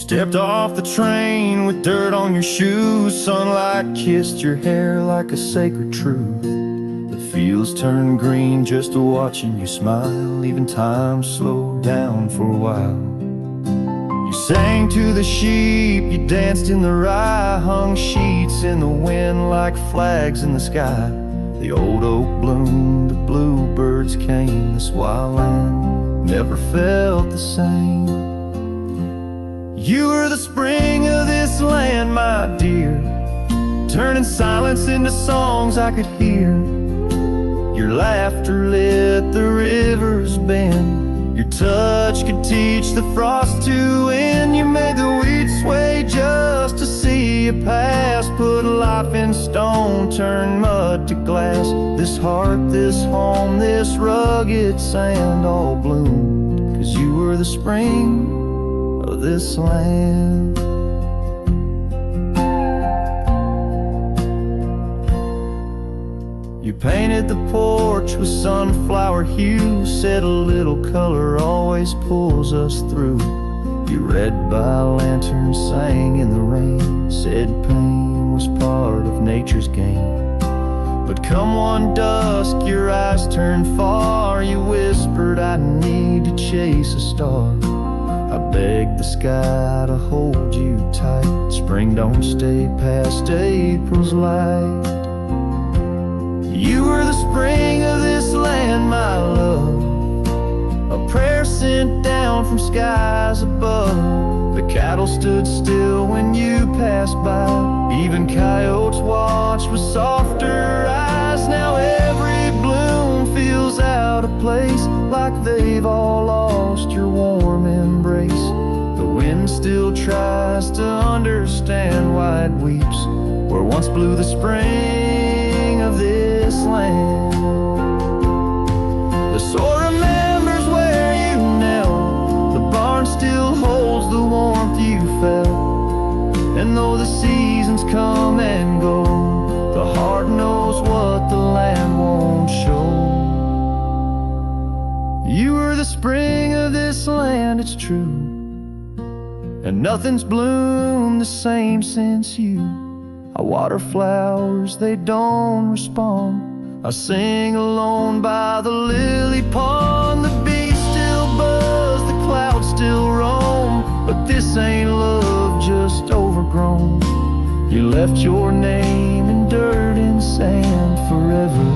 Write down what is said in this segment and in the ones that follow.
Stepped off the train with dirt on your shoes. Sunlight kissed your hair like a sacred truth. The fields turned green just watching you smile. Even time slowed down for a while. You sang to the sheep, you danced in the rye, hung sheets in the wind like flags in the sky. The old oak bloomed, the bluebirds came. This wild land never felt the same. You were the spring of this land, my dear, turning silence into songs I could hear. Your laughter lit the river's bend. Your touch could teach the frost to end. You made the wheat sway just to see you pass. Put life in stone, turn mud to glass. This heart, this home, this rugged sand all bloomed 'cause you were the spring of this land. You painted the porch with sunflower hue, said a little color always pulls us through. You read by lanterns, sang in the rain, said pain was part of nature's game. But come one dusk, your eyes turned far. You whispered, I need to chase a star. I begged the sky to hold you tight. Spring don't stay past April's light. You were the spring of this land, my love, a prayer sent down from skies above. The cattle stood still when you passed by. Even coyotes watched with softer eyes. Now every bloom feels out of place, like they've all lost your warm embrace. The wind still tries to understand why it weeps where once blew the spring of this land. The soil remembers where you knelt. The barn still holds the warmth you felt. And though the seasons come and go, the heart knows what the land won't show. You were the spring of this land, it's true, and nothing's bloomed the same since you. I water flowers, they don't respond. I sing alone by the lily pond. The bees still buzz, the clouds still roam, but this ain't love just overgrown. You left your name in dirt and sand forever.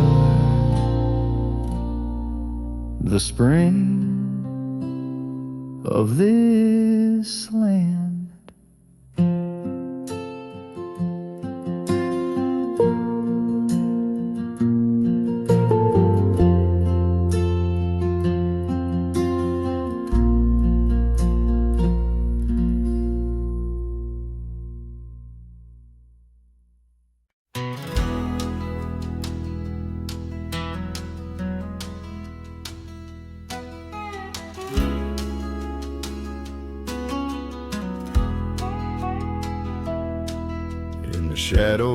The spring of this land. Shadow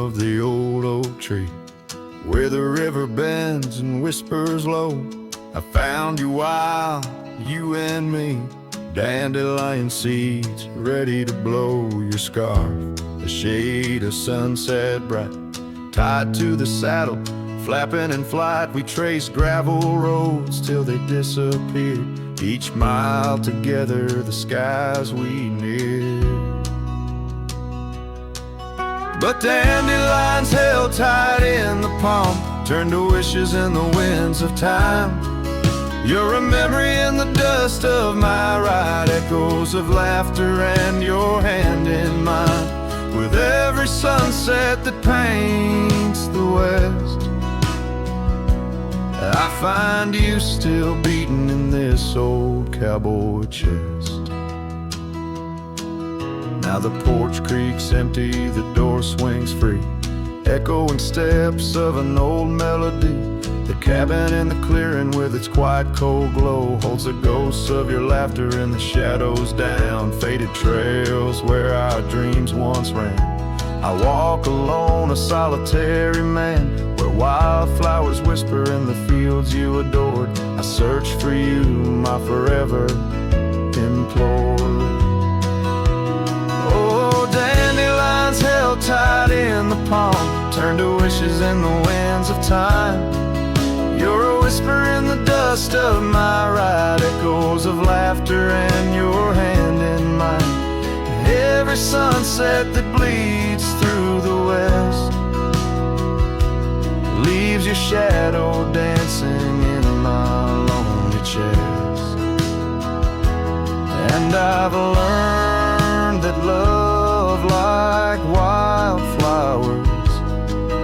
of the old oak tree, where the river bends and whispers low, I found you wild, you and me, dandelion seeds ready to blow. Your scarf, a shade of sunset bright, tied to the saddle, flapping in flight. We traced gravel roads till they disappeared. Each mile together, the skies we neared. But dandelions held tight in the palm turned to wishes in the winds of time. You're a memory in the dust of my ride, echoes of laughter and your hand in mine. With every sunset that paints the west, I find you still beating in this old cowboy chest. Now the porch creaks empty, the door swings free, echoing steps of an old melody. The cabin in the clearing with its quiet cold glow holds the ghosts of your laughter in the shadows down faded trails where our dreams once ran. I walk alone, a solitary man, where wildflowers whisper in the fields you adored. I search for you, my forever implored. turn to wishes in the winds of time. You're a whisper in the dust of my ride, echoes of laughter and your hand in mine. Every sunset that bleeds through the west leaves your shadow dancing in my lonely chest. And I've learned that love, like wildflowers,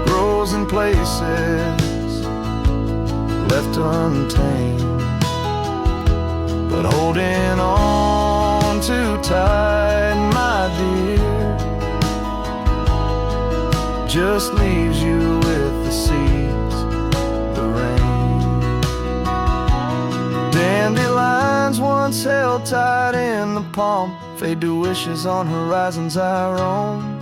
grows in places left untamed. But holding on too tight, my dear, just leaves you with the seeds, the rain. Dandelions once held tight in the palm fade to wishes on horizons I roam.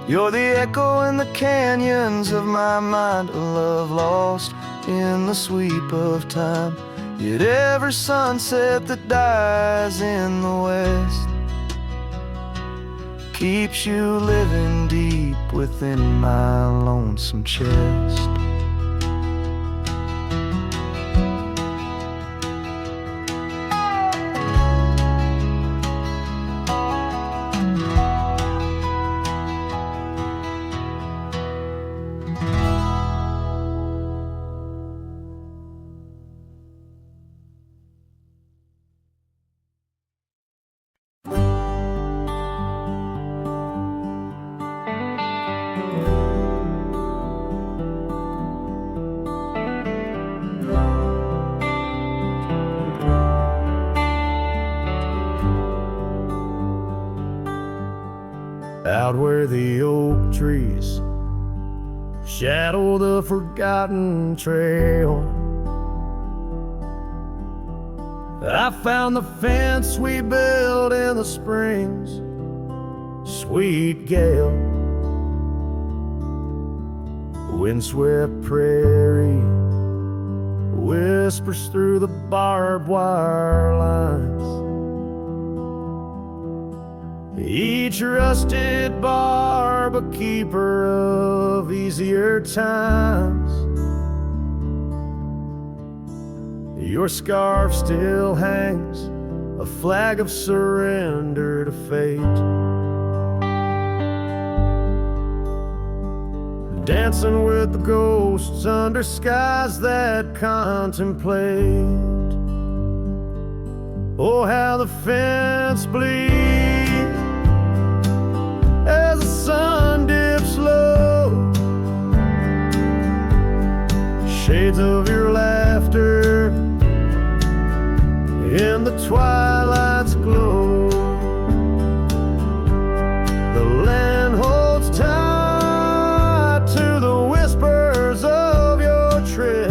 You're the echo in the canyons of my mind, a love lost in the sweep of time. Yet every sunset that dies in the west keeps you living deep within my lonesome chest. Out where the oak trees shadow the forgotten trail, I found the fence we built in the spring's sweet gale. Windswept prairie whispers through the barbed wire lines. Each rusted barb a keeper of easier times. Your scarf still hangs, a flag of surrender to fate. Dancing with the ghosts under skies that contemplate. Oh, how the fence bleeds as the sun dips low. Shades of your laughter in the twilight's glow. The land holds tight to the whispers of your tread.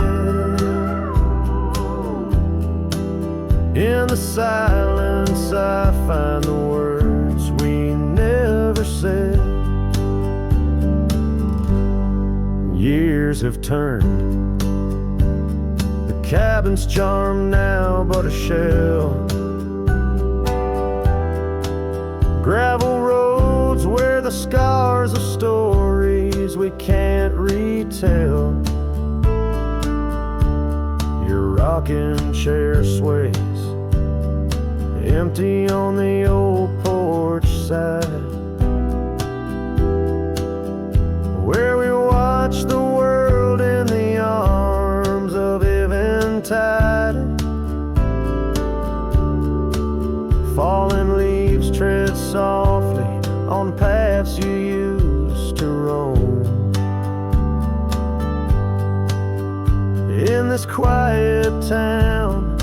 In the silence I find the words we never said. Years have turned, the cabin's charm now but a shell. Gravel roads where the scars of stories we can't retell. Your rocking chair sways empty on the old porch side, where we watch the world in the arms of eventide. Fallen leaves tread softly on paths you used to roam. In this quiet town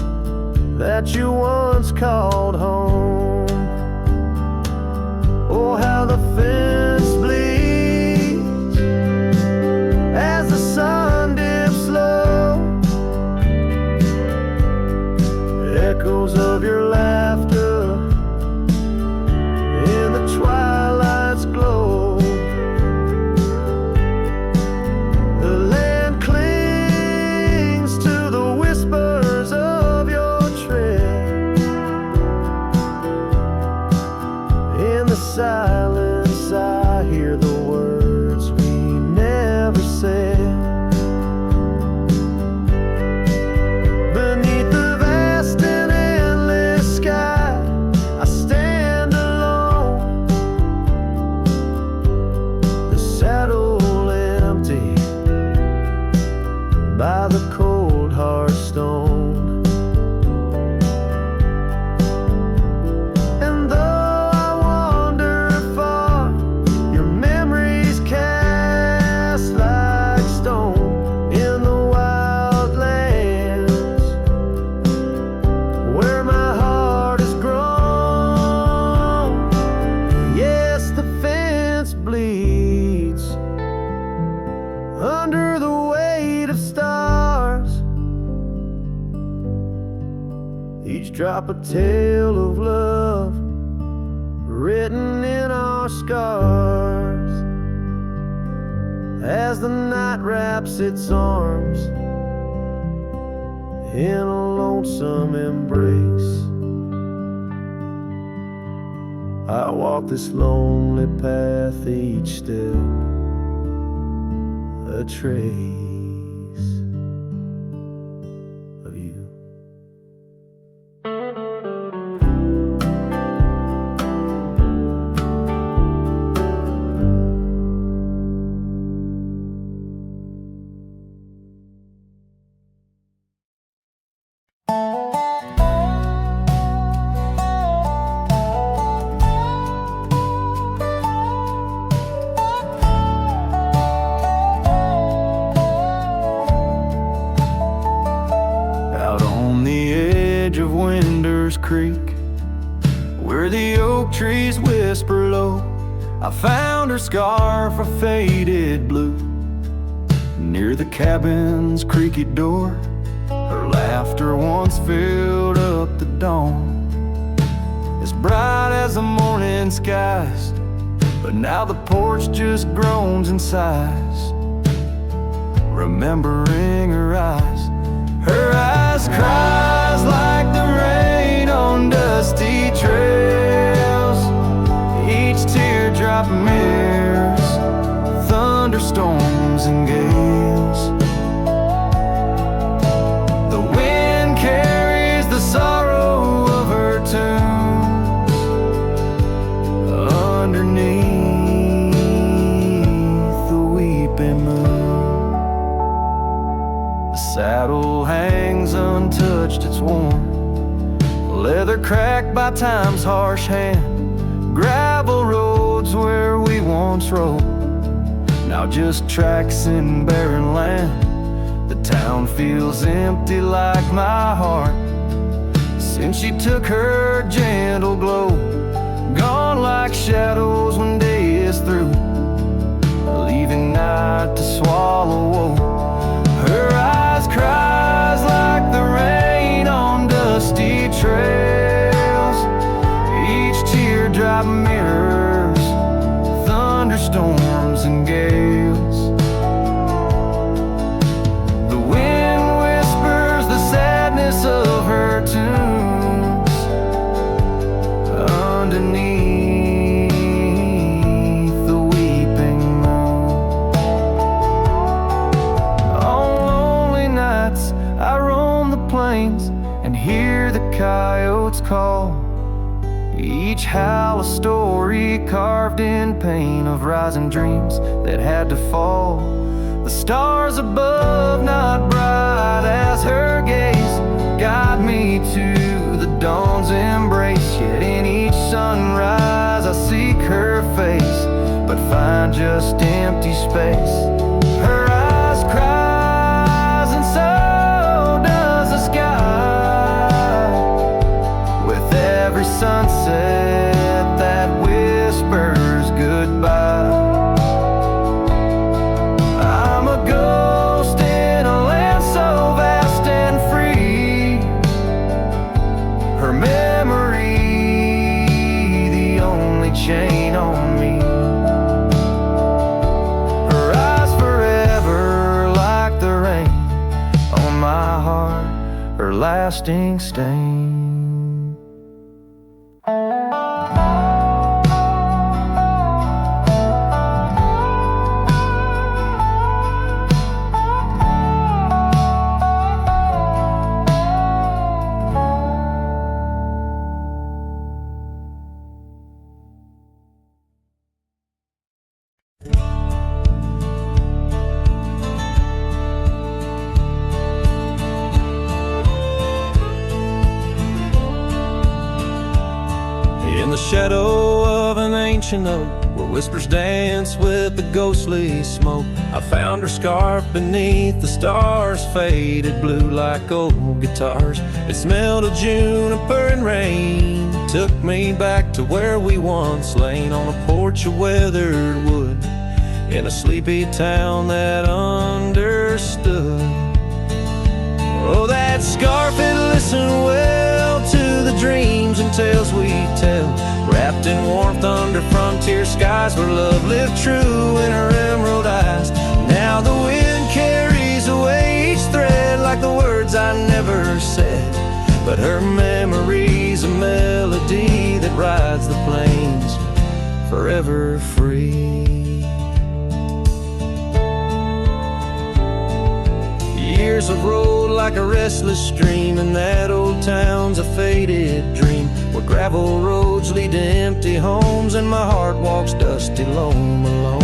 that you once called home. Oh, how the fence bleeds as the sun dips low. Echoes of your laughter in the twilight's glow. The land clings to the whispers of your tread. In the silence I hear the words we never drop a tale of love written in our scars as the night wraps its arms in a lonesome embrace. I walk this lonely path, each step a trace of you. Creek, where the oak trees whisper low, I found her scarf a faded blue. Near the cabin's creaky door, her laughter once filled up the dawn, as bright as the morning skies, but now the porch just groans and sighs, remembering her eyes. Her eyes cries like the rain on dusty trails, each teardrop mirrors thunderstorms and gales. The wind carries the sorrow of her tunes underneath the weeping moon. The saddle hangs untouched, it's warm, leather cracked by time's harsh hand, gravel roads where we once rode, now just tracks in barren land. The town feels empty like my heart since she took her gentle glow, gone like shadows when day is through, leaving night to swallow woe. Her eyes cries like the rain on dusty trails, each teardrop mirrors thunderstorms and gales. The wind whispers the sadness of her tunes underneath the weeping moon. On lonely nights I roam the plains and hear the coyotes call, each howl a story carved in pain of rising dreams that had to fall. The stars above not bright as her gaze guide me to the dawn's embrace, yet in each sunrise I seek her face, but find just empty space. Her eyes cries and so does the sky, with every sunset that whispers goodbye. I'm a ghost in a land so vast and free, her memory the only chain on me. Her eyes forever like the rain on my heart, her lasting stain. In the shadow of an ancient oak, where whispers dance with the ghostly smoke, I found her scarf beneath the stars, faded blue like old guitars. It smelled of juniper and rain, took me back to where we once lain, on a porch of weathered wood, in a sleepy town that understood. Oh, that scarf, it listened well to the dreams and tales we tell, wrapped in warmth under frontier skies where love lived true in her emerald eyes. Now the wind carries away each thread like the words I never said, but her memory's a melody that rides the plains forever free. Years have rolled like a restless stream, and that old town's a faded dream, where gravel roads lead to empty homes, and my heart walks dusty lone alone.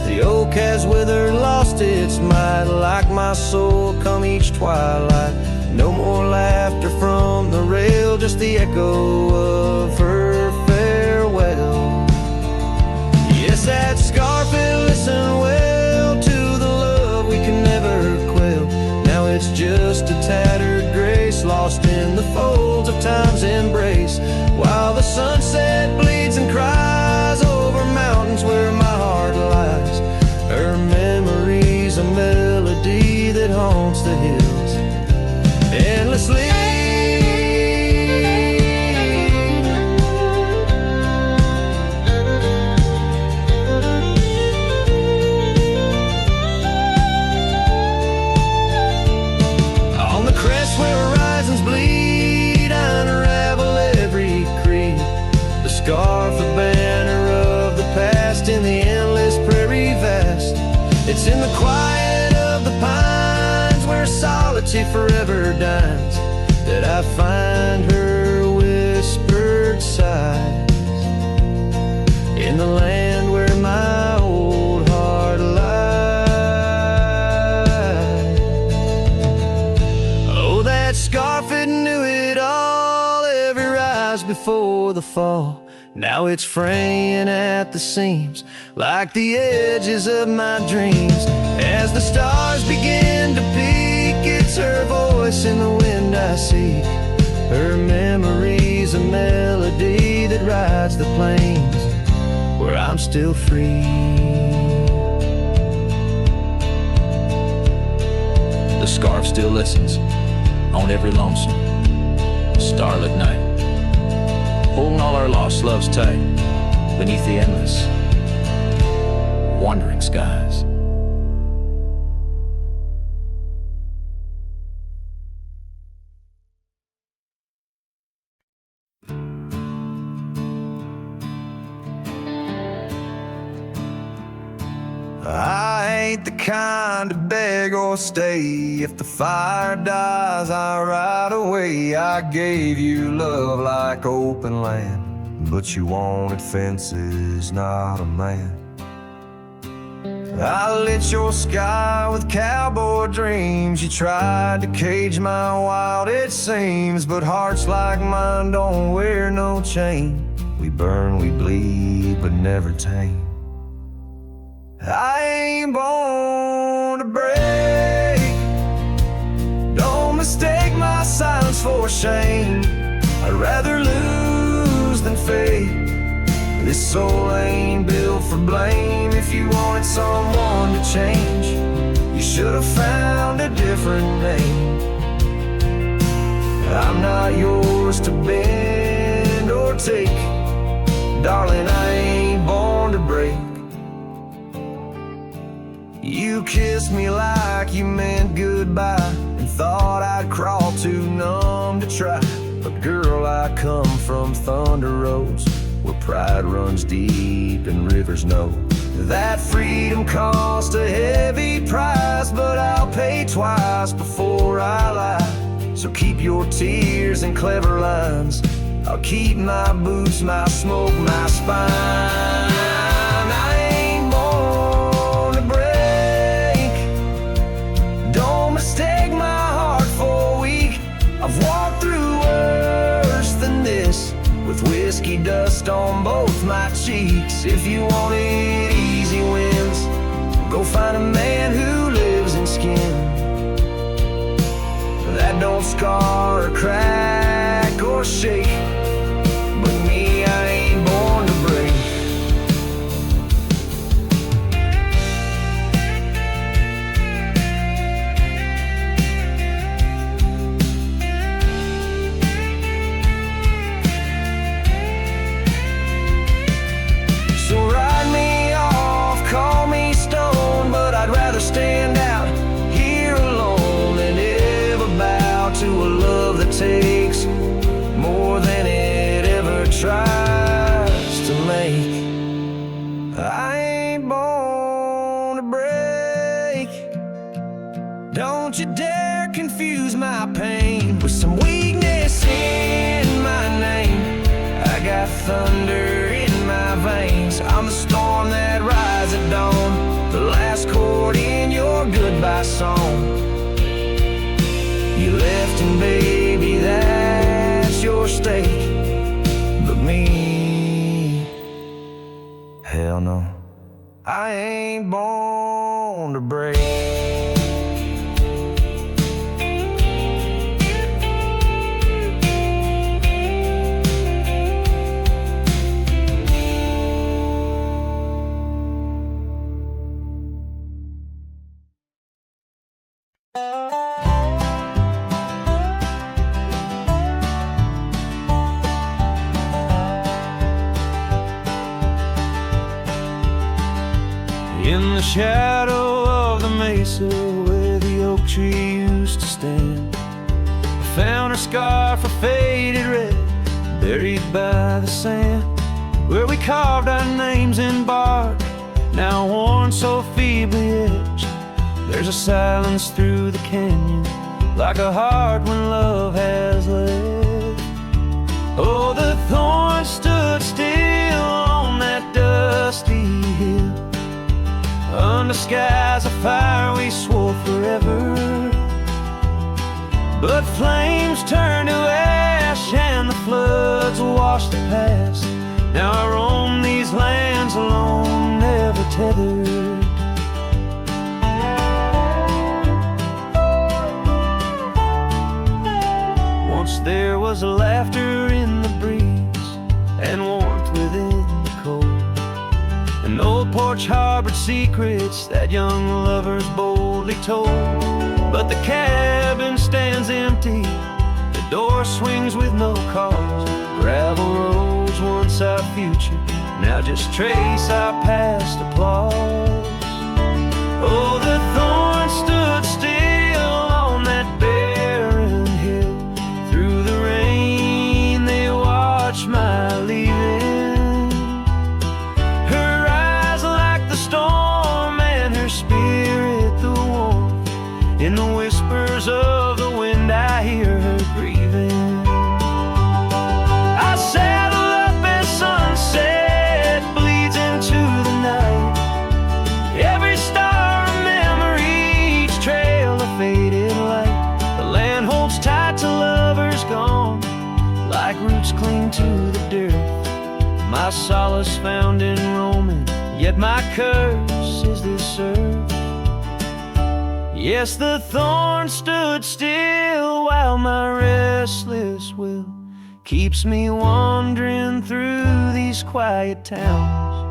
The oak has withered, lost its might, like my soul come each twilight. No more laughter from the rail, just the echo of her farewell. Yes, that scarf, it listened well to the love we can never quell. Now it's just a tattered grace, lost in the folds of time's embrace, while the sunset bleeds and cries over mountains where my heart lies. Her memory's a melody that haunts the hills endlessly. On the crest where horizons bleed, I unravel every creed. The scarf, the banner of the past in the endless prairie vast. It's in the quiet of the pines where solitude forever dines, that I find her whispered sighs. In the land where my old heart lies. Oh, that scarf, it knew it all, every rise before the fall. Now it's fraying at the seams, like the edges of my dreams. As the stars begin to peak, it's her voice in the wind I seek. Her memory's a melody that rides the plains where I'm still free. The scarf still listens on every lonesome starlit night, holding all our lost loves tight beneath the endless wandering skies. I ain't the kind to beg or stay. If the fire dies, I ride away. I gave you love like open land, but you wanted fences, not a man. I lit your sky with cowboy dreams. You tried to cage my wild, it seems, but hearts like mine don't wear no chain. We burn, we bleed, but never tame. I ain't born to break. Don't mistake my silence for shame. I'd rather lose than fade. This soul ain't built for blame. If you wanted someone to change, you should have found a different name. I'm not yours to bend or take. Darling, I ain't born to break. You kissed me like you meant goodbye, and thought I'd crawl too numb to try. But girl, I come from Thunder Roads, where pride runs deep and rivers know that freedom cost a heavy price. But I'll pay twice before I lie. So keep your tears and clever lines. I'll keep my boots, my smoke, my spine. I ain't born to break. Don't mistake my heart for weak. I've walked through worse than this, with whiskey dust on both my cheeks. If you wanted easy wins, go find a man who lives in skin that don't scar or crack or shake. But me, I ain't born to break. Don't you dare confuse my pain with some weakness in my name. I got thunder in my veins. I'm the storm that rises at dawn, the last chord in your goodbye song. You left and baby, that's your stake. But me, hell no, I ain't born to break. In the shadow of the mesa where the oak tree used to stand, I found her scarf, a faded red, buried by the sand, where we carved our names in bark, now worn so feebly etched. There's a silence through the canyon, like a heart when love has left. Oh, the thorn stood still on that dusty hill, under skies of fire we swore forever. But flames turned to ash and the floods washed the past. Now I roam these lands alone, never tethered. Once there was a laughter in the breeze and warmth within the cold. An old porch harbored secrets that young lovers boldly told. But the cabin stands empty, the door swings with no cause. Gravel roads, once our future, now just trace our past applause. Oh, the thorn stood still on that barren hill. Through the rain they watched my leaving. In the whispers of the wind I hear her grieving. I saddle up as sunset bleeds into the night. Every star a memory, each trail a faded light. The land holds tight to lovers gone, like roots cling to the dirt. My solace found in roaming, yet my curse is this earth. Yes, the thorn stood still while my restless will keeps me wandering through these quiet towns.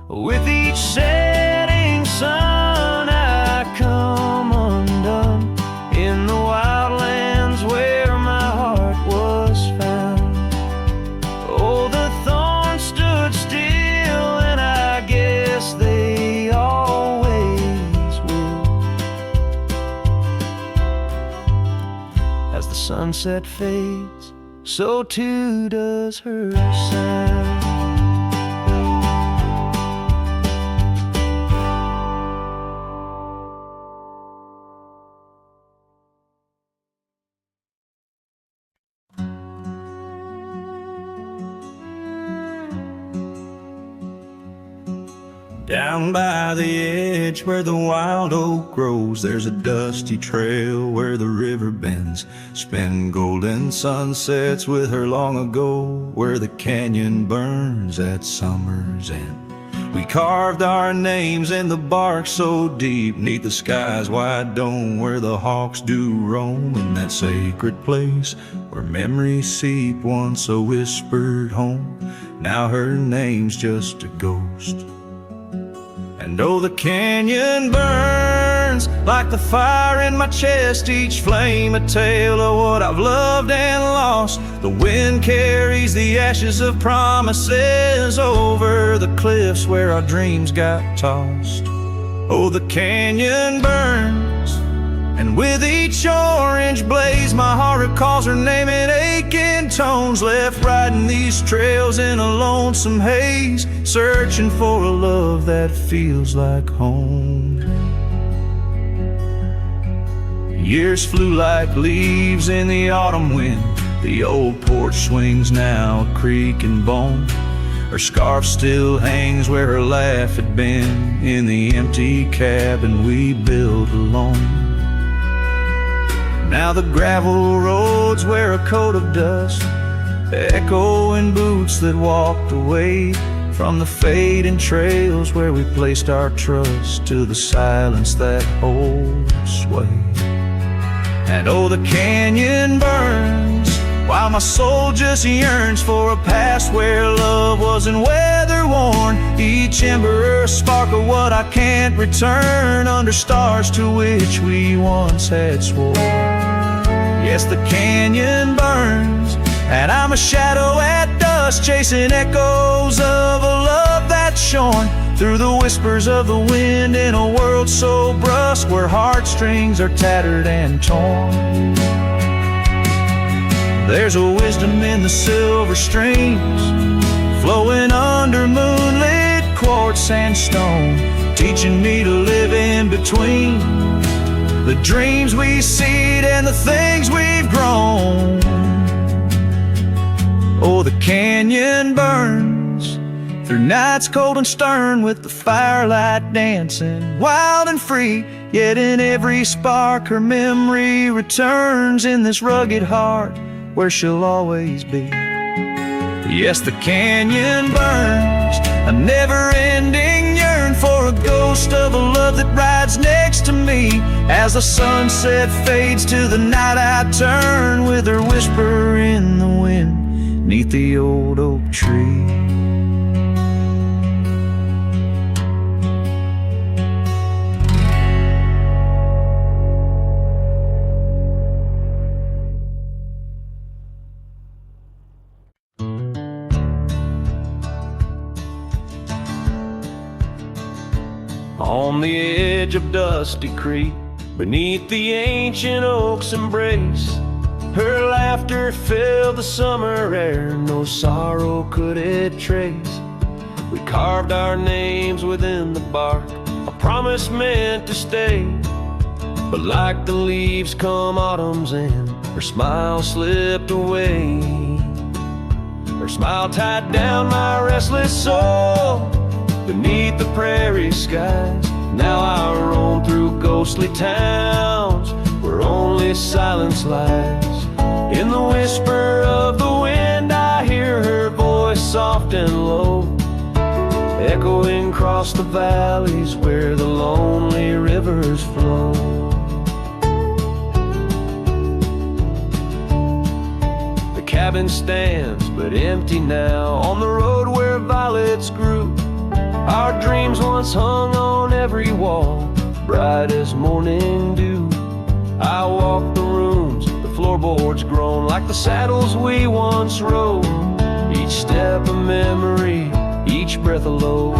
With each setting sun I come undone in the wildlands where my heart was found. Oh, the thorn stood still and I guess they always. As the sunset fades, so too does her sound. Down by the edge where the wild oak grows, there's a dusty trail where the river bends, spin golden sunsets with her long ago, where the canyon burns at summer's end. We carved our names in the bark so deep, 'neath the sky's wide dome, where the hawks do roam, in that sacred place where memories seep, once a whispered home, now her name's just a ghost. And oh, the canyon burns like the fire in my chest, each flame a tale of what I've loved and lost. The wind carries the ashes of promises over the cliffs where our dreams got tossed. Oh, the canyon burns, and with each orange blaze my heart recalls her name in aching tones, left riding these trails in a lonesome haze, searching for a love that feels like home. Years flew like leaves in the autumn wind. The old porch swings now a creak and bone. Her scarf still hangs where her laugh had been in the empty cabin we built alone. Now the gravel roads wear a coat of dust, echoing boots that walked away from the fading trails where we placed our trust, to the silence that holds sway. And oh, the canyon burns while my soul just yearns for a past where love wasn't weather worn. Each ember a spark of what I can't return, under stars to which we once had sworn. Yes, the canyon burns, and I'm a shadow at dusk, chasing echoes of a love that's shorn through the whispers of the wind in a world so brusque, where heartstrings are tattered and torn. There's a wisdom in the silver streams flowing under moonlit quartz sandstone, teaching me to live in between the dreams we seed and the things we've grown. Oh, the canyon burns through nights cold and stern, with the firelight dancing wild and free. Yet in every spark her memory returns, in this rugged heart where she'll always be. Yes, the canyon burns, a never-ending yearn for a ghost of a love that rides next to me. As the sunset fades to the night, I turn with her whisper in the wind 'neath the old oak tree. On the edge of Dusty Creek, beneath the ancient oak's embrace, her laughter filled the summer air, no sorrow could it trace. We carved our names within the bark, a promise meant to stay. But like the leaves come autumn's end, her smile slipped away. Her smile tied down my restless soul beneath the prairie skies. Now I roam through ghostly towns where only silence lies. In the whisper of the wind I hear her voice soft and low, echoing across the valleys where the lonely rivers flow. The cabin stands but empty now on the road where violets grew. Our dreams once hung on every wall, bright as morning dew. I walk the rooms, the floorboards groan like the saddles we once rode. Each step a memory, each breath a load.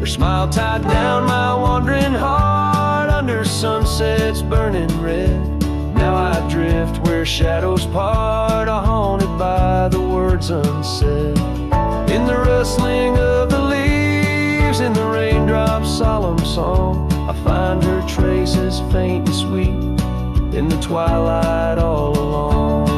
Her smile tied down my wandering heart under sunsets burning red. Now I drift where shadows part, haunted by the words unsaid. In the rustling of the leaves, in the raindrops' solemn song, I find her traces faint and sweet in the twilight all along.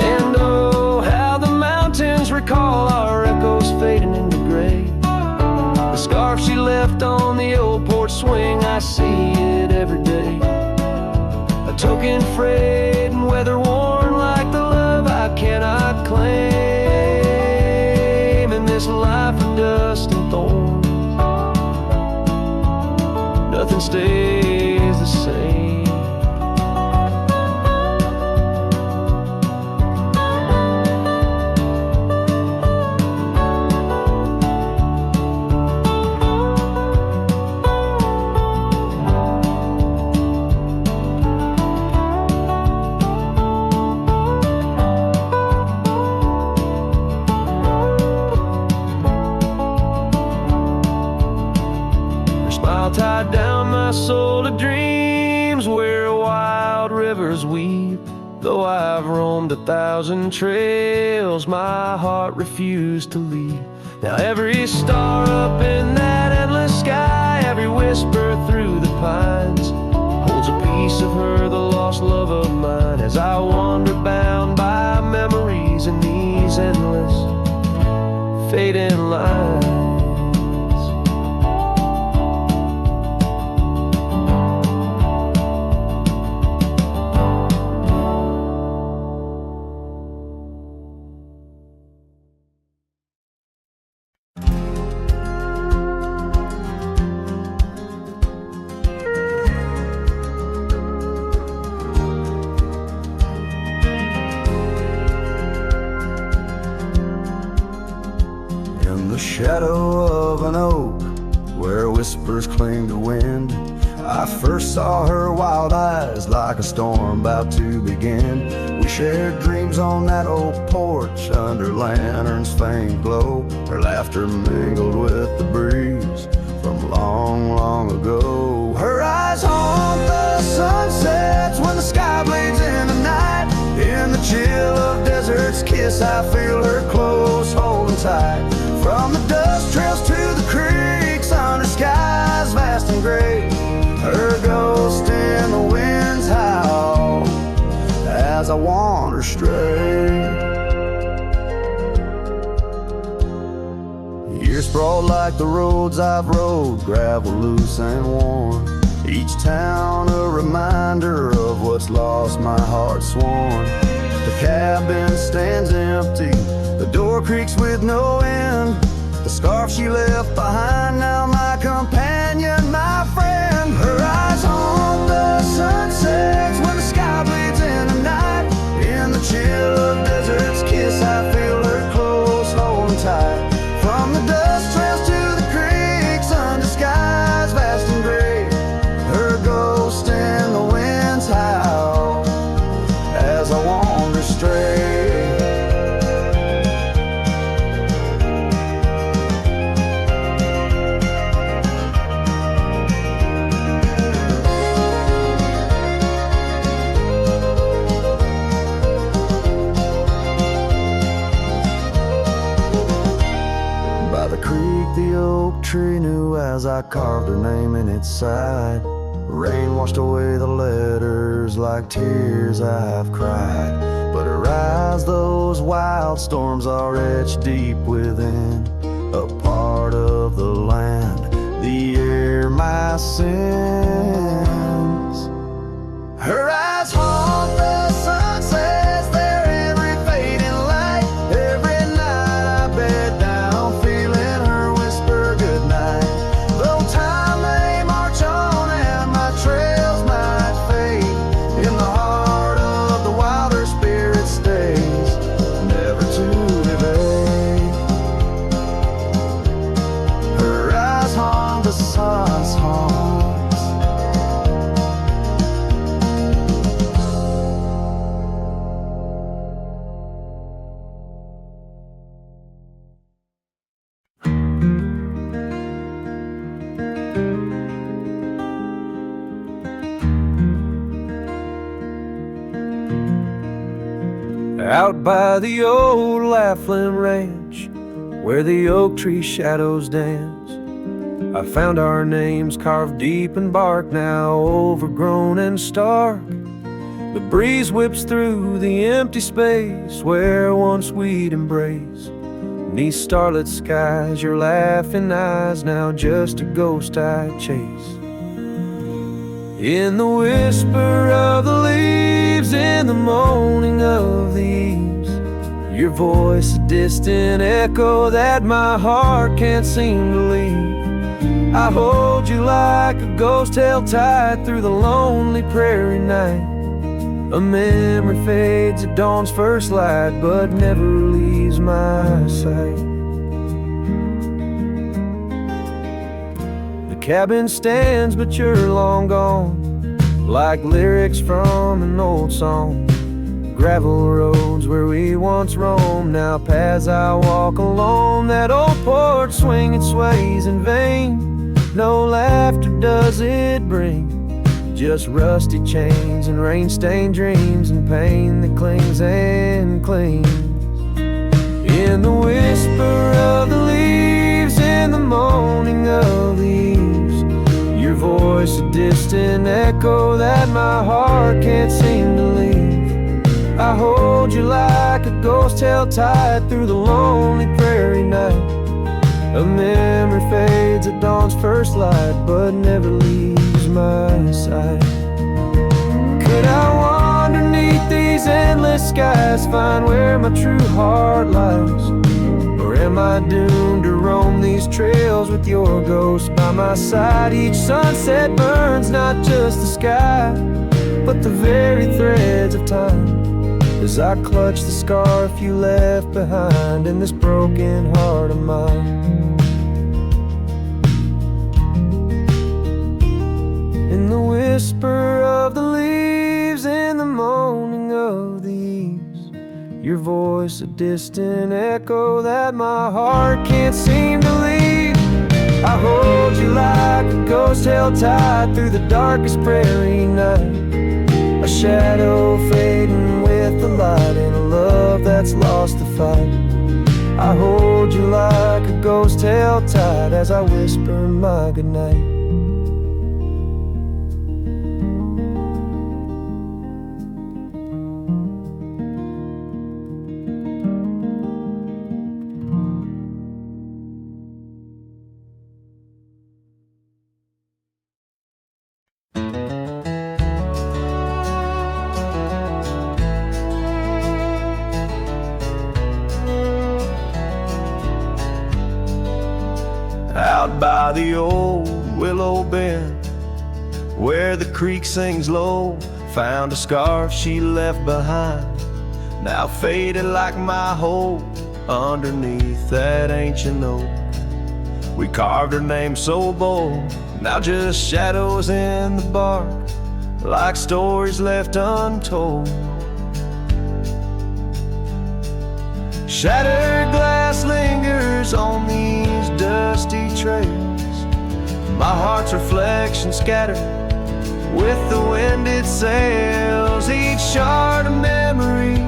And oh, how the mountains recall our echoes fading into gray. The scarf she left on the old porch swing, I see it every day. A token frayed and weather worn, like the love I cannot claim. This life of dust and thorns, nothing stays the same. Tied down my soul to dreams where wild rivers weep. Though I've roamed 1,000 trails, my heart refused to leave. Now every star up in that endless sky, every whisper through the pines, holds a piece of her, the lost love of mine, as I wander bound by memories in these endless fading lines. The shadow of an oak where whispers cling to wind, I first saw her wild eyes like a storm about to begin. We shared dreams on that old porch under lanterns' faint glow. Her laughter mingled with the breeze from long, long ago. Her eyes haunt the sunsets when the sky bleeds in the night. In the chill of desert's kiss, I feel her close, holding tight. From the dust trails to the creeks, under skies vast and gray, her ghost in the wind's howl as I wander stray. Years sprawled like the roads I've rode, gravel loose and worn. Each town a reminder of what's lost, my heart sworn. The cabin stands empty, the door creaks with no end. The scarf she left behind, now my companion, my friend. Her eyes haunt the sunsets when the sky bleeds in the night. In the chill of desert's kiss, I feel her close, holding tight. From the dust trails to the creeks, under skies vast and gray, her ghost in the wind's howl as I wander stray. The oak tree knew as I carved her name in its side. Rain washed away the letters like tears I've cried. But her eyes, those wild storms are etched deep within, a part of the land, the air, my sins. Her eyes haunt the sunsets, their every fading light. Every night I bed down, feeling her whisper goodnight. Though time may march on and my trails might fade, in the heart of the wild her spirit stays, never to evade. Her eyes haunt the sun's haunts. Out by the old Laughlin Ranch, where the oak tree shadows dance, I found our names carved deep in bark, now overgrown and stark. The breeze whips through the empty space where once we'd embrace. Beneath starlit skies, your laughing eyes, now just a ghost I chase. In the whisper of the leaves, in the moaning of the eaves, your voice a distant echo that my heart can't seem to leave. I hold you like a ghost held tight through the lonely prairie night. A memory fades at dawn's first light, but never leaves my sight. The cabin stands, but you're long gone, like lyrics from an old song. Gravel roads where we once roamed, now paths I walk alone. That old porch swing, it sways in vain. No laughter does it bring, just rusty chains and rain-stained dreams and pain that clings and clings. In the whisper of the leaves, distant echo that my heart can't seem to leave. I hold you like a ghost held tight through the lonely prairie night. A memory fades at dawn's first light, but never leaves my sight. Could I wander beneath these endless skies, find where my true heart lies? Or am I doomed to roam these trails with your ghost by my side? Each sunset burns not just the sky, but the very threads of time, as I clutch the scarf you left behind in this broken heart of mine. In the whisper of the leaves, in the moaning of the eaves, your voice a distant echo that my heart can't seem to leave. I hold you like a ghost held tight through the darkest prairie night. A shadow fading with the light in a love that's lost the fight. I hold you like a ghost held tight as I whisper my goodnight. Out by the old willow bend, where the creek sings low, found a scarf she left behind, now faded like my hope underneath that ancient oak. We carved her name so bold, now just shadows in the bark, like stories left untold. Shattered glass lingers on these dusty trails, my heart's reflection scattered with the wind it sails. Each shard a memory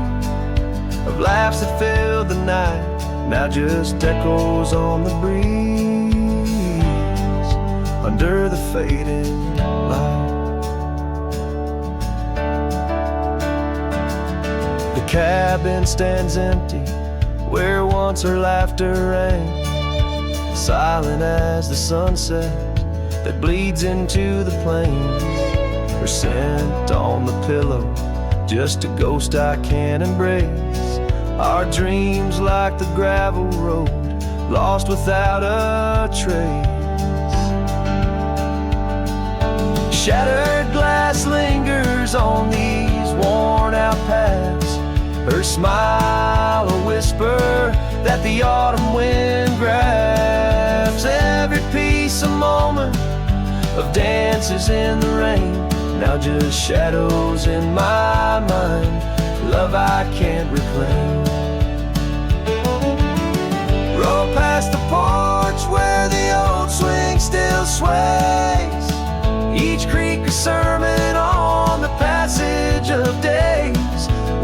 of laughs that filled the night, now just echoes on the breeze under the fading light. The cabin stands empty where once her laughter rang, silent as the sunset that bleeds into the plains. Her scent on the pillow, just a ghost I can't embrace. Our dreams like the gravel road, lost without a trace. Shattered glass lingers on these worn out paths, her smile a whisper that the autumn wind grabs. Every piece a moment of dances in the rain, now just shadows in my mind, love I can't reclaim. Roll past the porch where the old swing still sways, each creek a sermon on the passage of days.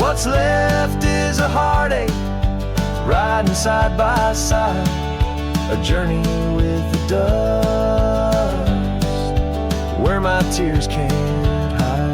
What's left is a heartache, riding side by side, a journey with the dust, where my tears can't hide.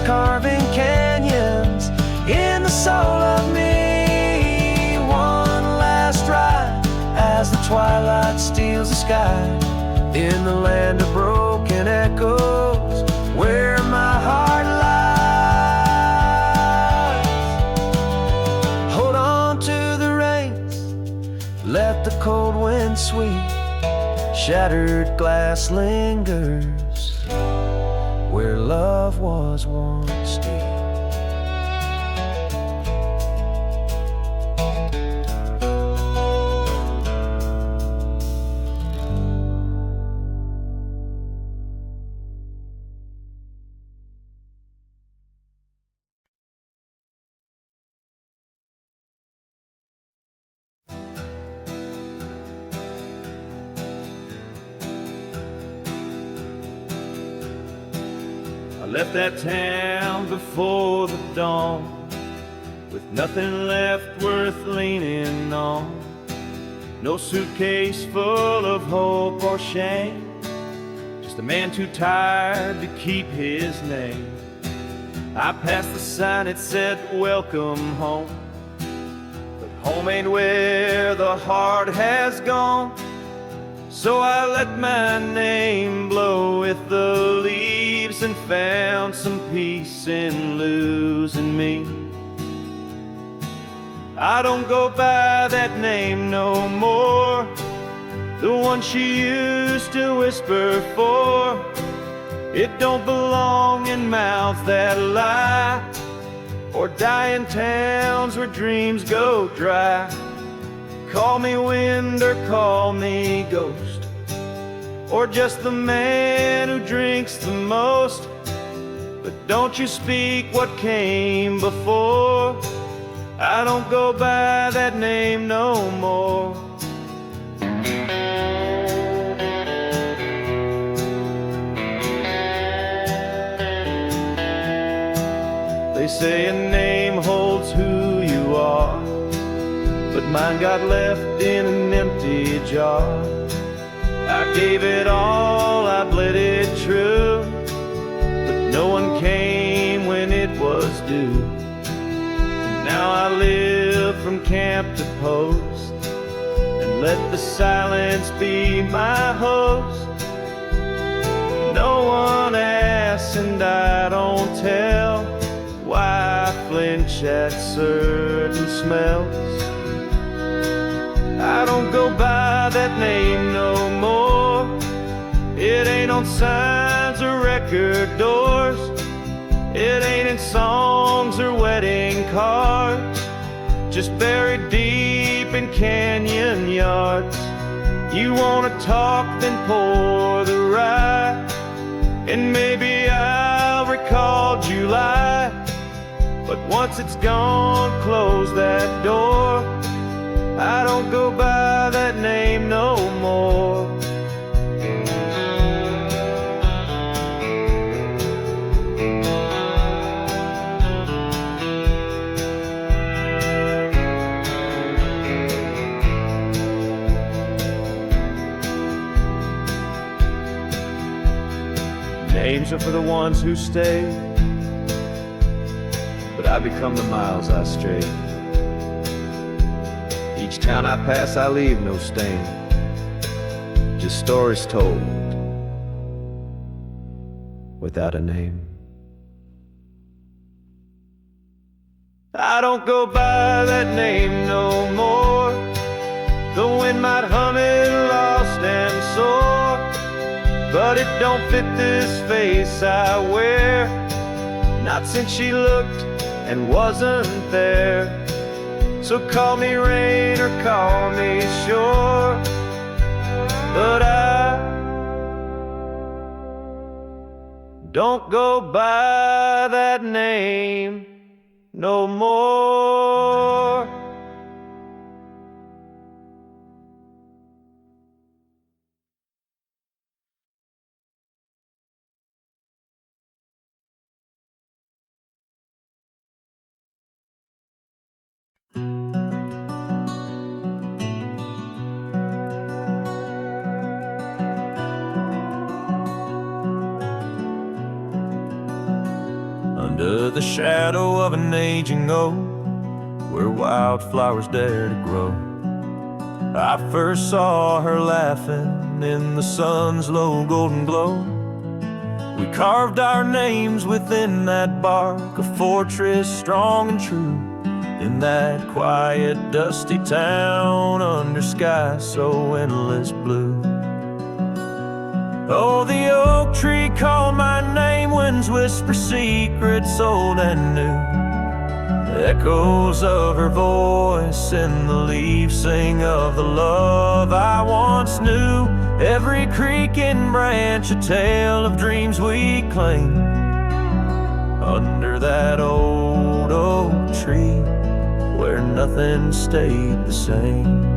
Carving canyons in the soul of me. One last ride as the twilight steals the sky, in the land of broken echoes where my heart lies. Hold on to the reins, let the cold wind sweep. Shattered glass lingers where love was once deep. left that town before the dawn, with nothing left worth leaning on. No suitcase full of hope or shame, just a man too tired to keep his name. I passed the sign, it said welcome home, but home ain't where the heart has gone. So I let my name blow with the leaves and found some peace in losing me. I don't go by that name no more, the one she used to whisper for. It don't belong in mouths that lie, or die in towns where dreams go dry. Call me wind or call me ghost, or just the man who drinks the most. But don't you speak what came before. I don't go by that name no more. They say a name holds who you are, but mine got left in an empty jar. I gave it all, I bled it true, but no one came when it was due. Now I live from camp to post, and let the silence be my host. No one asks and I don't tell why I flinch at certain smells. I don't go by that name no more. It ain't on signs or record doors. It ain't in songs or wedding cards, just buried deep in canyon yards. You wanna talk, then pour the rye, and maybe I'll recall July. But once it's gone, close that door. I don't go by that name no more. Names are for the ones who stay, but I become the miles I stray. Each town I pass I leave no stain, just stories told without a name. I don't go by that name no more. The wind might hum it lost and sore, but it don't fit this face I wear, not since she looked and wasn't there. So call me rain or call me shore, but I don't go by that name no more. Under the shadow of an aging oak, where wildflowers dare to grow, I first saw her laughing in the sun's low golden glow. We carved our names within that bark, a fortress strong and true, in that quiet, dusty town under sky so endless blue. Oh, the oak tree called my name, winds whisper secrets old and new. The echoes of her voice in the leaves sing of the love I once knew. Every creaking branch a tale of dreams we claim. Under that old oak tree where nothing stayed the same.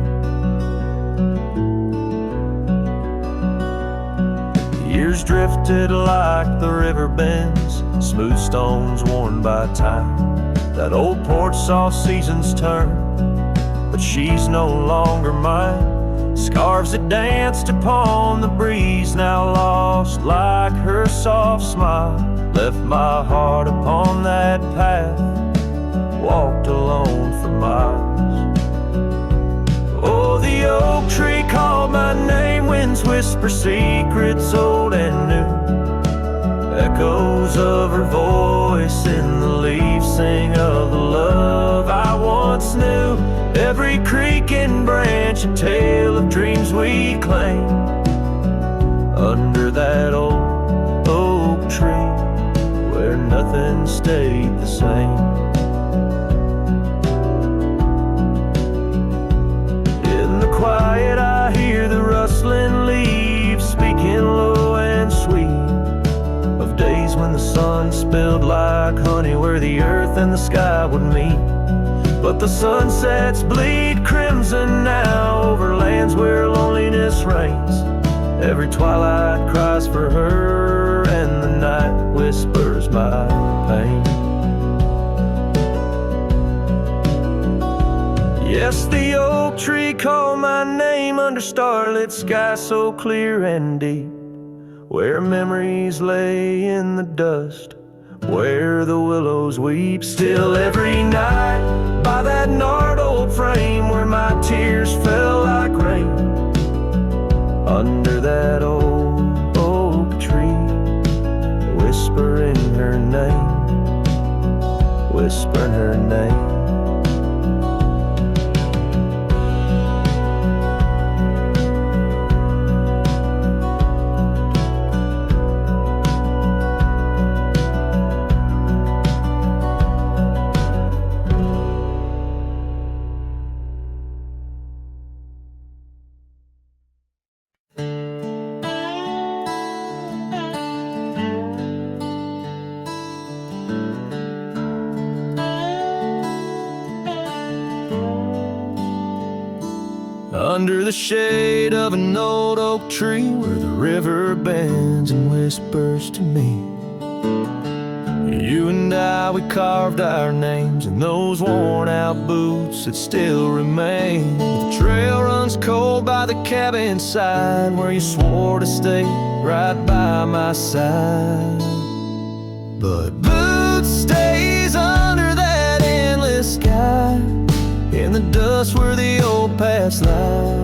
Years drifted like the river bends, smooth stones worn by time. That old porch saw seasons turn, but she's no longer mine. Scarves that danced upon the breeze, now lost like her soft smile. Left my heart upon that path, walked alone for miles. Oh, the oak tree called my name, winds whisper secrets old and new. Echoes of her voice in the leaves sing of the love I once knew. Every creak and branch a tale of dreams we claim. Under that old oak tree where nothing stayed the same. In the quiet I hear the rustling leaves speaking low and sweet of days when the sun spilled like honey where the earth and the sky would meet. But the sunsets bleed crimson now over lands where loneliness reigns. Every twilight cries for her and the night whispers my pain. Yes, the oak tree called my name under starlit sky so clear and deep, where memories lay in the dust, where the willows weep. Still every night by that gnarled old frame where my tears fell like rain. Under that old oak tree, whispering her name, whispering her name. Under the shade of an old oak tree where the river bends and whispers to me. You and I, we carved our names in those worn out boots that still remain. The trail runs cold by the cabin side where you swore to stay right by my side. But boots stays under that endless sky, in the dust where the old paths lie.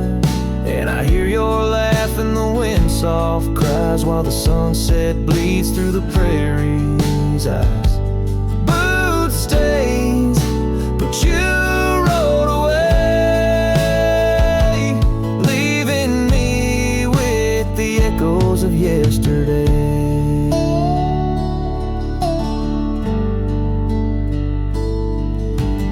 And I hear your laugh and the wind soft cries while the sunset bleeds through the prairie's eyes. Boot stains, but you rode away, leaving me with the echoes of yesterday.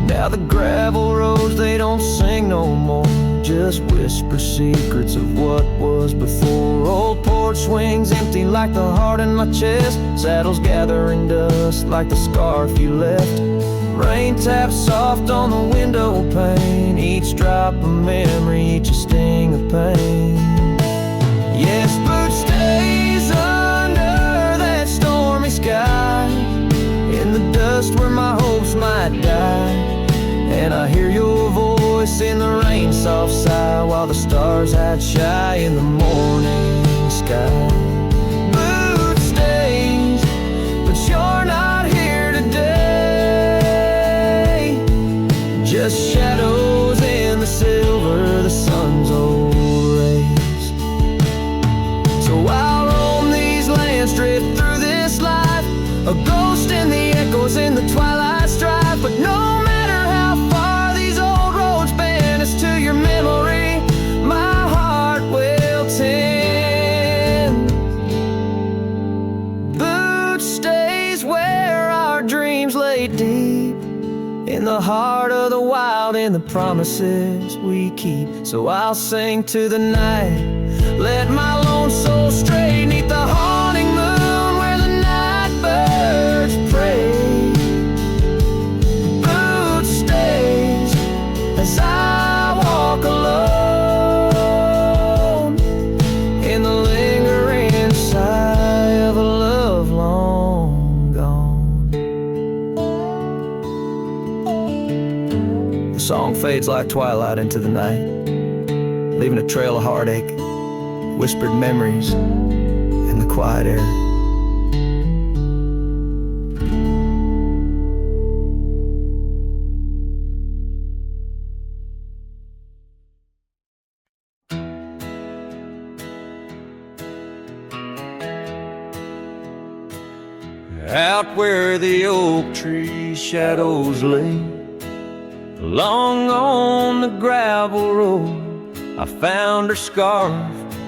Now the gravel roads, they don't sing no more, just whisper secrets of what was before. Old porch swings empty like the heart in my chest, saddles gathering dust like the scarf you left. Rain taps soft on the window pane, each drop a memory, each a sting of pain. Yes, boot stays under that stormy sky, in the dust where my hopes might die. And I hear your voice in the rain soft sigh while the stars hide shy in the morning sky. Boot stains, but you're not here today, just shadows in the silver of the sun's old rays. So I'll roam these lands, drift through this life, a ghost in the echoes in the twilight strife. But no matter how far these old roads bend us to your memory, my heart will tend. Boot stays where our dreams lay deep, in the heart of the wild, in the promises we keep. So I'll sing to the night, let my lone soul stray 'neath the haunting moon where the night birds pray. Boot stays as I walk alone in the lingering silence. song fades like twilight into the night, leaving a trail of heartache, whispered memories in the quiet air. Out where the oak tree shadows lay, along on the gravel road, I found her scarf,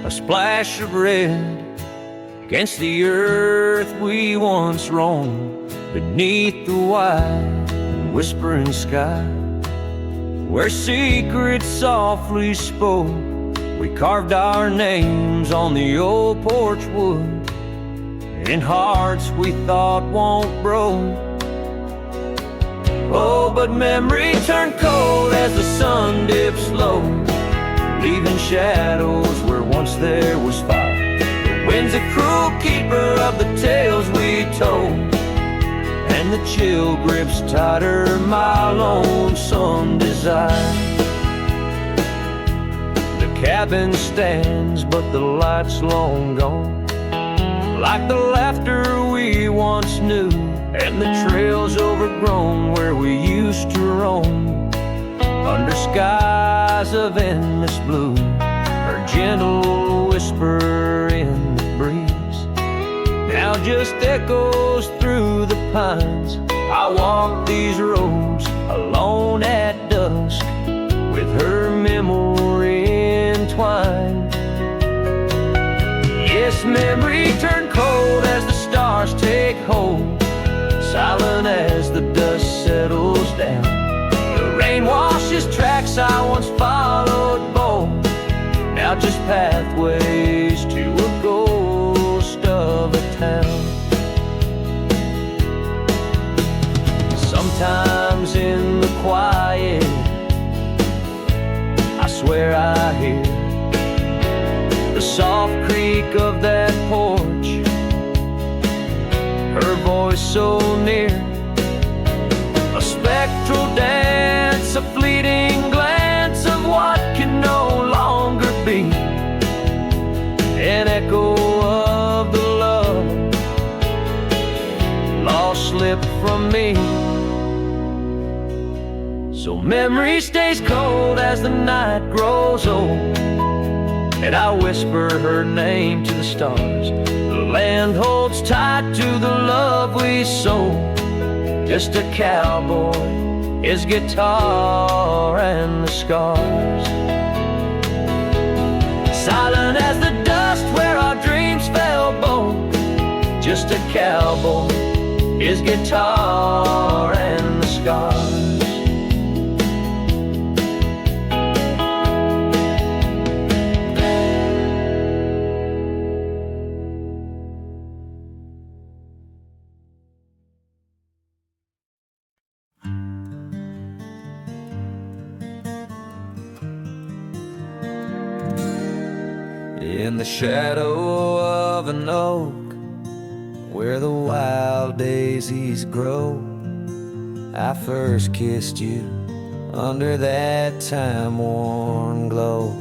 a splash of red, against the earth we once roamed, beneath the wide and whispering sky, where secrets softly spoke. We carved our names on the old porch wood, in hearts we thought won't grow. Oh, but memory turned cold as the sun dips low, leaving shadows where once there was fire. The wind's a cruel keeper of the tales we told, and the chill grips tighter my lonesome desire. The cabin stands, but the light's long gone, like the laughter we once knew, and the trails overgrown where we used to roam, under skies of endless blue. Her gentle whisper in the breeze now just echoes through the pines. I walk these roads alone at dusk, with her memory entwined. Yes, memory turned cold as the stars take hold, silent as the dust settles down. The rain washes tracks I once followed bold, now just pathways to a ghost of a town. Sometimes in the quiet, I swear I hear the soft creak of that porch, her voice so near, a spectral dance, a fleeting glance of what can no longer be, an echo of the love lost slipped from me. So memory stays cold as the night grows old, and I whisper her name to the stars. The land holds tight to the love we sold, just a cowboy, his guitar and the scars. Silent as the dust where our dreams fell bold, just a cowboy, his guitar and the scars. In the shadow of an oak, where the wild daisies grow, I first kissed you under that time-worn glow.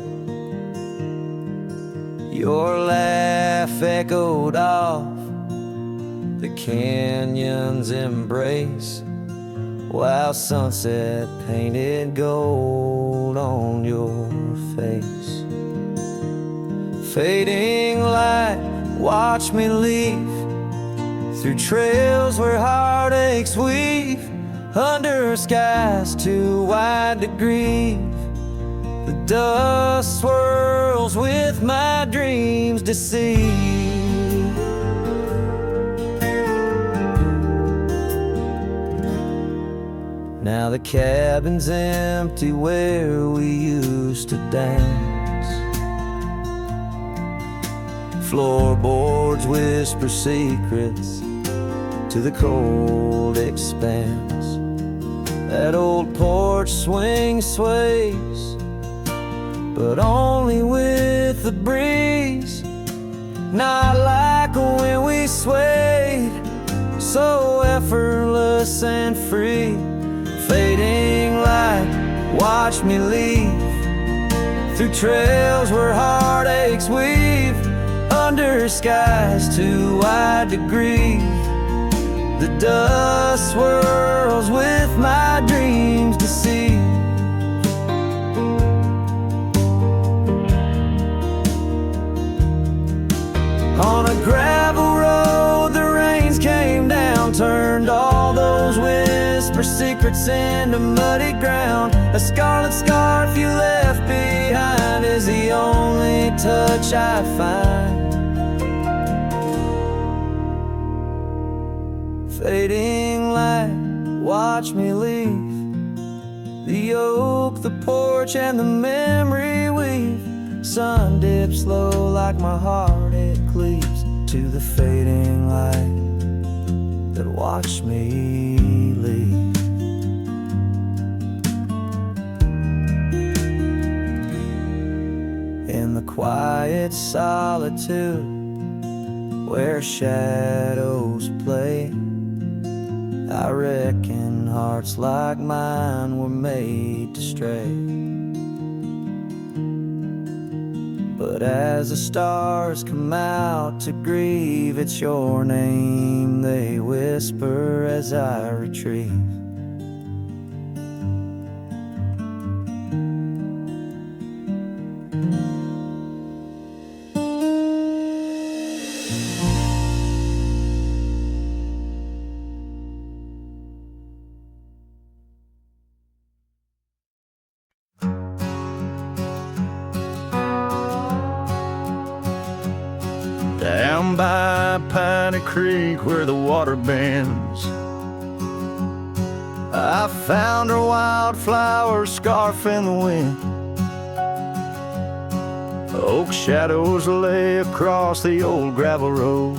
Your laugh echoed off the canyon's embrace, while sunset painted gold on your face. Fading light, watch me leave through trails where heartaches weave, under skies too wide to grieve. The dust swirls with my dreams deceived. Now the cabin's empty where we used to dance. Floorboards whisper secrets to the cold expanse. That old porch swing sways, but only with the breeze. Not like when we swayed, so effortless and free. Fading light, watch me leave through trails where heartaches weave, under skies too wide to grieve. The dust swirls with my dreams to see. On a gravel road, the rains came down, turned all those whisper secrets into muddy ground. A scarlet scarf you left behind is the only touch I find. Fading light, watch me leave. The oak, the porch, and the memory weave. Sun dips low like my heart, it cleaves to the fading light that watched me leave. In the quiet solitude where shadows play, I reckon hearts like mine were made to stray. But as the stars come out to grieve, it's your name they whisper as I retrieve. Down by Piney Creek where the water bends, I found her wildflower scarf in the wind. Oak shadows lay across the old gravel road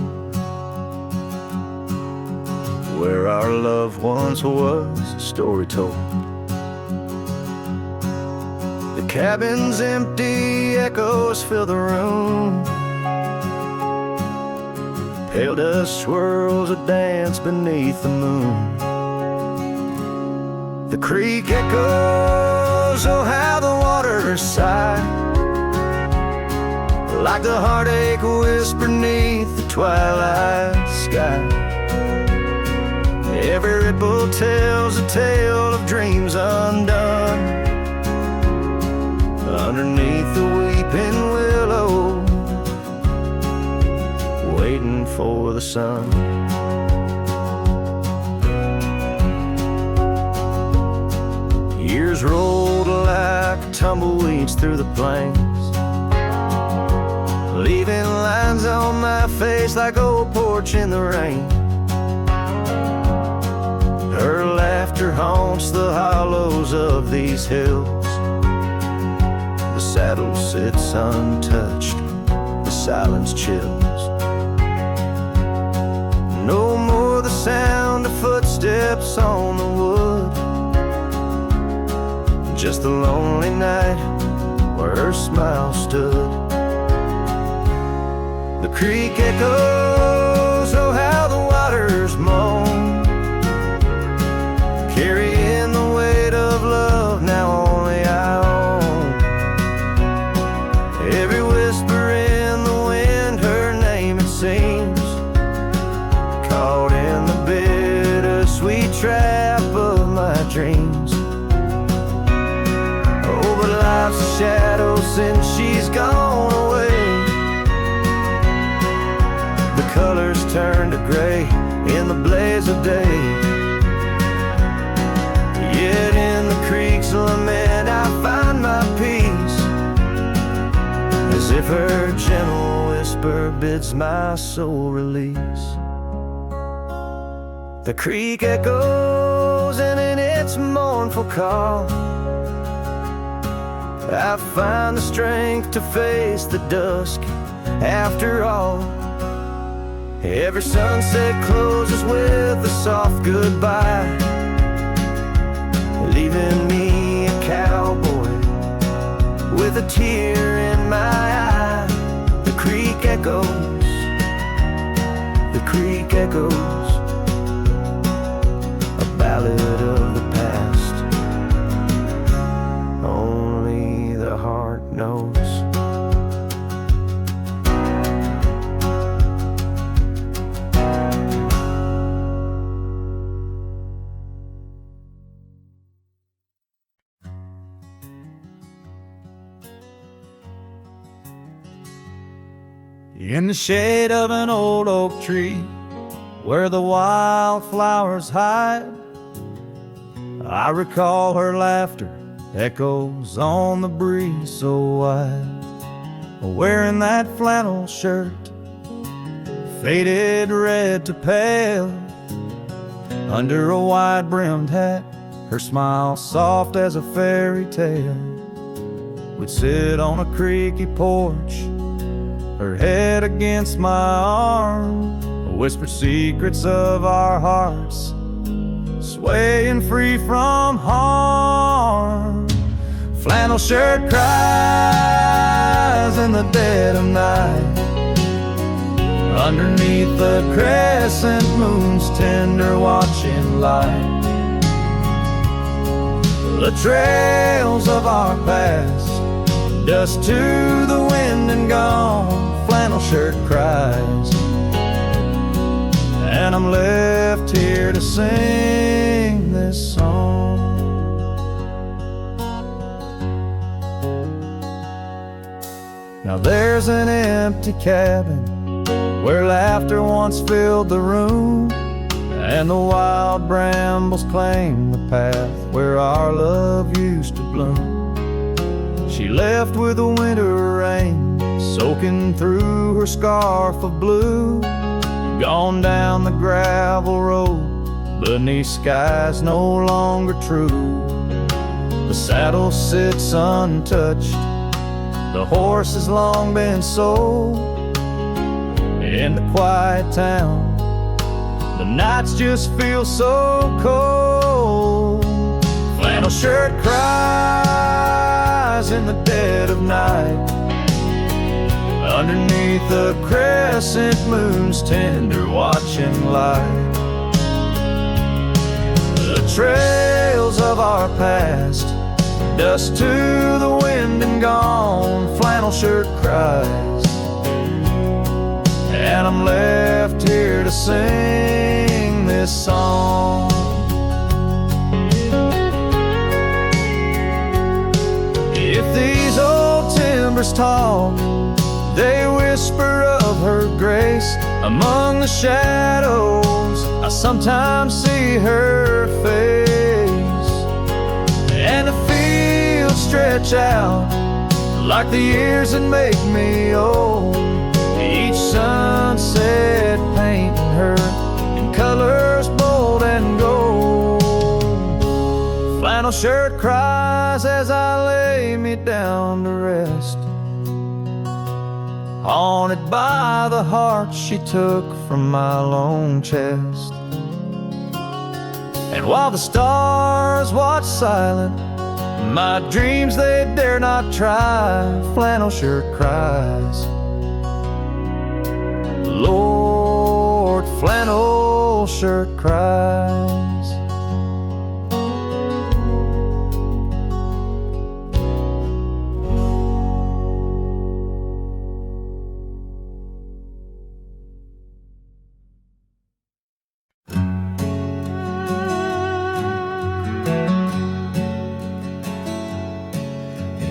where our love once was a story told. The cabin's empty, echoes fill the room. Pale dust swirls a dance beneath the moon. The creek echoes, oh how the water sigh, like the heartache whisper beneath the twilight sky. Every ripple tells a tale of dreams undone, underneath the weeping willow, waiting for the sun. Years rolled like tumbleweeds through the plains, leaving lines on my face like old porch in the rain. Her laughter haunts the hollows of these hills. The saddle sits untouched, the silence chills. No more the sound of footsteps on the wood, just the lonely night where her smile stood. The creek echoes, oh how the waters moan, carrying the weight of love now only I own. Every whisper in the wind, her name it seems, caught in the bittersweet trap of my dreams. Oh, but life's a shadow since she's gone away. The colors turn to gray in the blaze of day. Yet in the creek's lament I find my peace, as if her gentle whisper bids my soul release. The creek echoes, and in its mournful call I find the strength to face the dusk after all. Every sunset closes with a soft goodbye, leaving me a cowboy with a tear in my eye. The creek echoes, the creek echoes, a ballad of the past. In the shade of an old oak tree, where the wildflowers hide, I recall her laughter echoes on the breeze so wide. Wearing that flannel shirt, faded red to pale, under a wide-brimmed hat, her smile soft as a fairy tale. We'd sit on a creaky porch, her head against my arm, whisper secrets of our hearts, swaying free from harm. Flannel shirt cries in the dead of night, underneath the crescent moon's tender watching light. The trails of our past, dust to the wind and gone. Flannel shirt cries, and I'm left here to sing this song. Now there's an empty cabin where laughter once filled the room, and the wild brambles claim the path where our love used to bloom. She left with the winter rain soaking through her scarf of blue, gone down the gravel road beneath skies no longer true. The saddle sits untouched, the horse has long been sold. In the quiet town, the nights just feel so cold. Flannel shirt cries in the dead of night, underneath the crescent moon's tender watching light. The trails of our past, dust to the wind and gone. Flannel shirt cries, and I'm left here to sing this song. If these old timbers talk, they whisper of her grace. Among the shadows, I sometimes see her face, and the fields stretch out like the years that make me old. Each sunset painting her in colors bold and gold. Flannel shirt cries as I lay me down to rest, haunted by the heart she took from my lone chest. And while the stars watch silent, my dreams they dare not try. Flannel shirt cries, Lord, flannel shirt cries.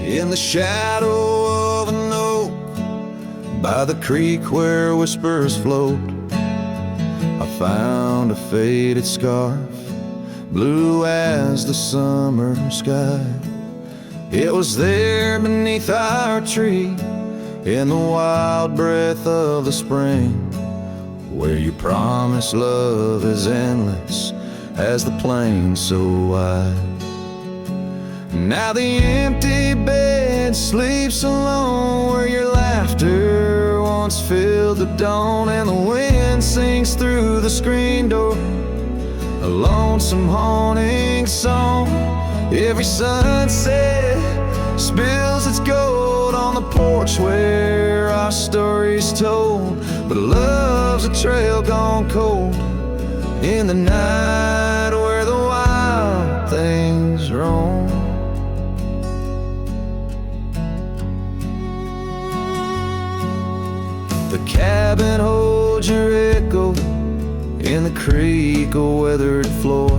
In the shadow of an oak, by the creek where whispers float, I found a faded scarf, blue as the summer sky. It was there beneath our tree, in the wild breath of the spring, where you promise love is endless as the plain so wide. Now the empty bed sleeps alone, where your laughter once filled the dawn, and the wind sings through the screen door, a lonesome haunting song. Every sunset spills its gold on the porch where our story's told, but love's a trail gone cold in the night where the wild things roam. The cabin holds your echo in the creek, a weathered floor,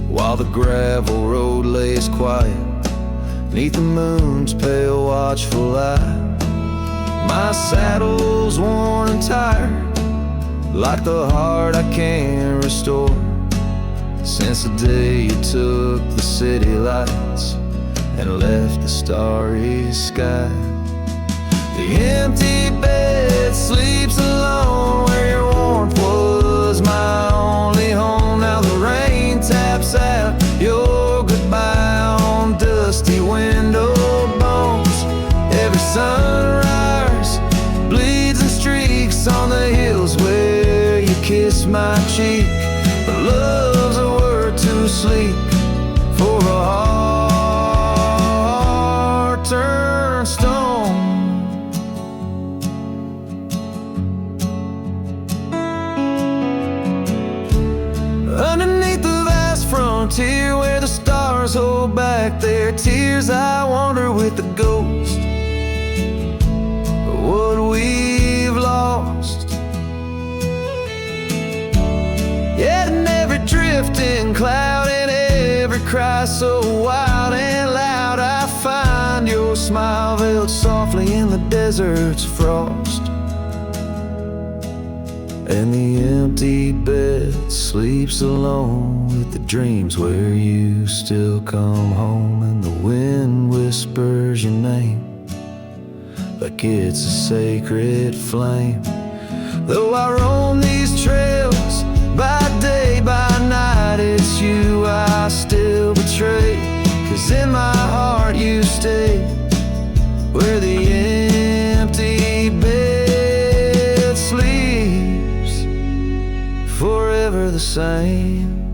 while the gravel road lays quiet neath the moon's pale watchful eye. My saddle's worn and tired, like the heart I can't restore. Since the day you took the city lights and left the starry sky, the empty bed sleeps alone where your warmth was my only home. Now the rain taps out your goodbye on dusty window bones. Every sunrise bleeds and streaks on the hills where you kiss my cheek. But love's a word too sleek for a heart turned stone. Underneath the vast frontier where the stars hold back their tears, I wander with the ghost of what we've lost. Yet in every drifting cloud and every cry so wild and loud, I find your smile veiled softly in the desert's frost. And the empty bed sleeps alone with the dreams where you still come home. And the wind whispers your name like it's a sacred flame. Though I roam these trails by day, by night, it's you I still betray. 'Cause in my heart you stay where the empty bed sleeps, forever the same.